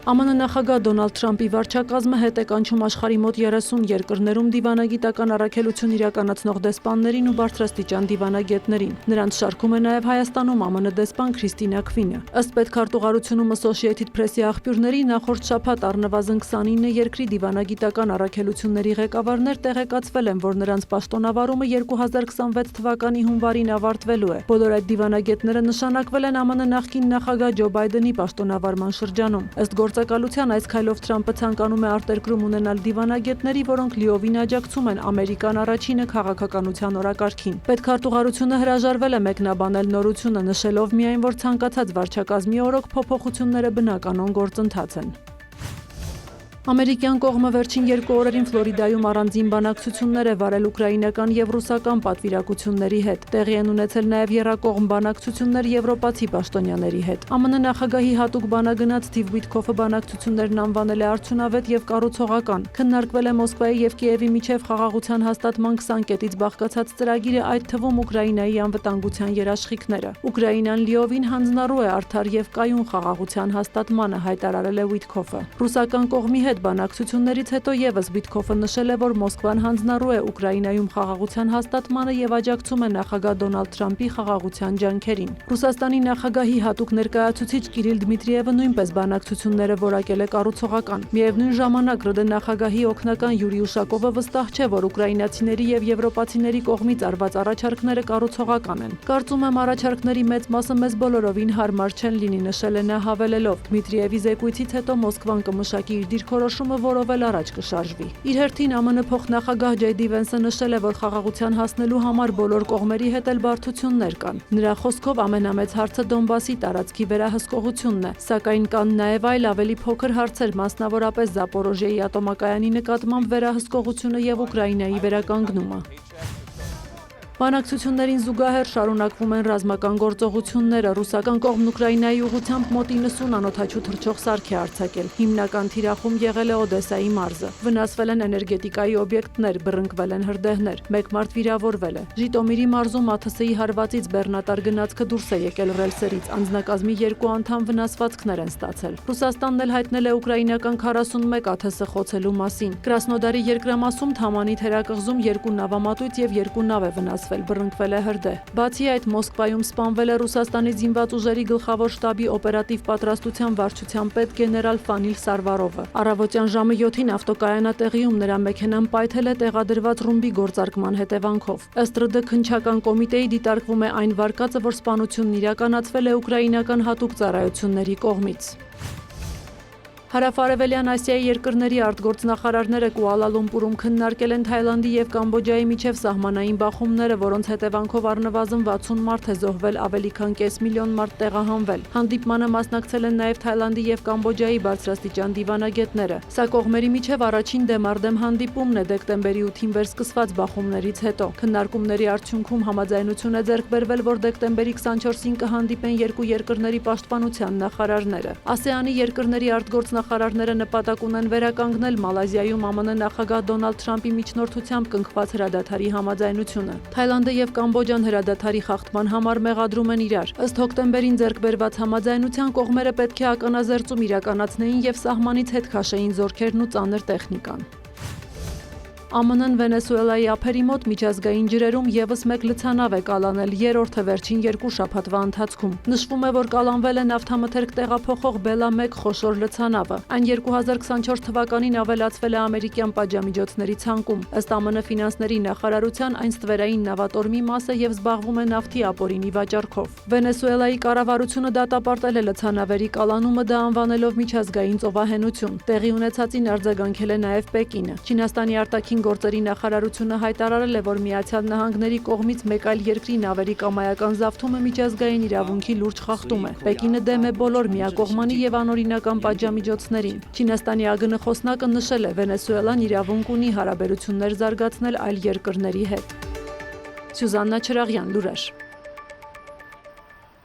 ԱՄՆ նախագահ Դոնալդ Թրամփի վարչակազմը հետ է կանչում աշխարհի մոտ 30 երկրներում դիվանագիտական առաքելություն իրականացնող դեսպաններին ու բարձրաստիճան դիվանագետներին։ Նրանց շարքում է նաև Հայաստանում ԱՄՆ դեսպան Քրիստինա Քվինը։ Ըստ պետքարտուղարությունում Associated Press-ի աղբյուրների, նախորդ շաբաթ առնվազն 29 երկրի դիվանագիտական առաքելությունների ղեկավարներ տեղեկացվել են, որ նրանց պաշտոնավարումը 2026 թվականի հունվարին ավարտվելու է։ Բոլոր այդ դիվանագետները նշանակվել են ԱՄՆ նախկին նախագահ Ջո Բայդենի պաշտոնավարման շրջանում։ Ըստ գործակալության այս քայլով Թրամփը ցանկանում է արտերկրում ունենալ դիվանագետների, որոնք լիովին աջակցում են ամերիկան առաջինը քաղաքականության օրակարգին։ Պետքարտուղարությունը հրաժարվել է մեկնաբանել նորությունը, նշելով միայն, որ ցանկացած վարչակազմի օրոք փոփոխությունները բնականon գործընթաց են։ Ամերիկյան կողմը վերջին 2 օրերին Ֆլորիդայում առանձին բանակցություններ է վարել ուկրաինական եւ ռուսական պատվիրակությունների հետ։ Տեղի են ունեցել նաեւ եռակողմ բանակցություններ եվրոպացի պաշտոնյաների հետ։ ԱՄՆ նախագահի հատուկ բանագնաց Սթիվ Ուիթքոֆը բանակցություններն անվանել է արդյունավետ եւ կառուցողական։ Քննարկվել է Մոսկվայի եւ Կիևի միջև խաղաղության հաստատման 20 կետից բաղկացած ծրագիրը, այդ թվում Ուկրաինայի անվտանգության երաշխիքները։ Ուկրաինան լիովին հանձնառու է արդար եւ կայուն խաղաղության հաստատմանը, հայտարարել է Ուիթքոֆը։ Ռուսական կողմի հետ բանակցություններից հետո եւս Ուիթքոֆը նշել է, որ Մոսկվան հանձնառու է Ուկրաինայում խաղաղության հաստատմանը եւ աջակցում է նախագահ Դոնալդ Թրամփի խաղաղության ջանքերին։ Ռուսաստանի նախագահի հատուկ ներկայացուցիչ Կիրիլ Դմիտրիևը նույնպես բանակցությունները որակել է կառուցողական։ Միևնույն ժամանակ ՌԴ նախագահի օգնական Յուրի Ուշակովը վստահ չէ, որ ուկրաինացիների եւ եվրոպացիների կողմից արված առաջարկները կառուցողական են։ Կարծում եմ, առաջարկների մեծ մասը մեզ բոլորովին հարմար չեն լինի, նշել է նա, հավելելով. Դմիտրիևի զեկույցից հետո Մոսկվան կմշակի իր դիրքորոշումը, որով էլ առաջ կշարժվի։ Իր հերթին ԱՄՆ փոխնախագահ Ջեյ Դի Վենսը նշել է, որ խաղաղության հասնելու համար բոլոր կողմերի հետ էլ բարդություններ կան։ Նրա խոսքով ամենամեծ հարցը Դոնբասի տարածքի վերահսկողությունն է, սակայն կան նաև այլ ավելի փոքր հարցեր, մասնավորապես Զապորոժիեի ատոմակայանի նկատմամբ վերահսկողությունը եւ Ուկրաինայի վերականգնումը։ Բանակցություններին զուգահեռ շարունակվում են ռազմական գործողությունները։ Ռուսական կողմն Ուկրաինայի ուղղությամբ մոտ 90 անօդաչու թռչող սարք է արձակել։ Հիմնական թիրախում եղել է Օդեսայի մարզը։ Վնասվել են էներգետիկայի օբյեկտներ, բռնկվել են հրդեհներ, 1 մարդ վիրավորվել է։ Ժիտոմիրի մարզում ԱԹՍ-ի հարվածից բեռնատար գնացքը դուրս է եկել ռելսերից, անձնակազմի 2 անդամ վնասվածքներ են ստացել։ Ռուսաստանն էլ հայտնել է ուկրաինական 41 ԱԹՍ խոցելու մասին։ Կրասնոդարի երկրամասում Թամանի թերակղզում 2 նավամատույց եւ 2 նավ է վնասվել, բռնկվել է հրդեհ։ Բացի այդ, Մոսկվայում սպանվել է Ռուսաստանի զինված ուժերի գլխավոր շտաբի օպերատիվ պատրաստության վարչության պետ գեներալ Ֆանիլ Սարվարովը։ Առավոտյան ժամը 7-ին ավտոկայանատեղիում նրա մեքենան պայթել է տեղադրված ռումբի գործարկման հետևանքով։ Ըստ ՌԴ քննչական կոմիտեի դիտարկվում է այն վարկածը, որ սպանությունն իրականացվել է ուկրաինական հատուկ ծառայությունների կողմից։ Հարավարևելյան Ասիայի երկրների արտգործնախարարները Կուալա Լումպուրում քննարկել են Թայլանդի եւ Կամբոջայի միջև սահմանային բախումները, որոնց հետևանքով առնվազն 60 մարդ է զոհվել, ավելի քան կես միլիոն մարդ տեղահանվել։ Հանդիպմանը մասնակցել են նաեւ Թայլանդի եւ Կամբոջայի բարձրաստիճան դիվանագետները։ Սա կողմերի միջև առաջին դեմարդեմ հանդիպումն է դեկտեմբերի 8-ին վերսկսված բախումներից հետո։ Քննարկումների արդյունքում համաձայնություն է ձեռք բերվել, որ դեկտեմբերի 24-ին կհանդիպեն երկու երկրների պաշտպանության նախարարները։ ASEAN-ի երկրների արտգործնախարարները նպատակ ունեն վերականգնել Մալազիայում ԱՄՆ նախագահ Դոնալդ Թրամփի միջնորդությամբ կնքված հրադադարի համաձայնությունը։ Թայլանդը եւ Կամբոջան հրադադարի խախտման համար մեղադրում են իրար։ Ըստ հոկտեմբերին ձեռք բերված համաձայնության կողմերը պետք է ականազերծում իրականացնեին եւ սահմանից հետ քաշեին զորքերն ու ծանր տեխնիկան։ ԱՄՆ-ն Վենեսուելայի ափերի մոտ միջազգային ջրերում եւս մեկ լցանավ է կալանել, երրորդը վերջին 2 շաբաթվա ընթացքում։ Նշվում է, որ կալանվել է նավթամթերք տեղափոխող Բելա 1 խոշոր լցանավը։ Այն 2024 թվականին ավելացվել է ամերիկյան պատժամիջոցների ցանկում։ Ըստ ԱՄՆ ֆինանսների նախարարության, այն ստվերային նավատորմի մաս է եւ զբաղվում է նավթի ապօրինի վաճառքով։ Վենեսուելայի կառավարությունը դատապարտել է լցանավերի կալանումը, դա անվանելով միջազգային ծովահենություն։ Տեղի ունեցածին արձագանքել է նաեւ Պեկինը։ Չինաստանի արտաքին գործերի նախարարությունը հայտարարել է, որ Միացյալ Նահանգների կողմից մեկ այլ երկրի նավերի կամայական զավթումը միջազգային իրավունքի լուրջ խախտում է։ Պեկինը դեմ է բոլոր միակողմանի եւ անօրինական պատժամիջոցներին։ Չինաստանի ԱԳՆ խոսնակը նշել է, Վենեսուելան իրավունք ունի հարաբերություններ զարգացնել այլ երկրների հետ։ Սյուզաննա Չրաղյան, լուրեր։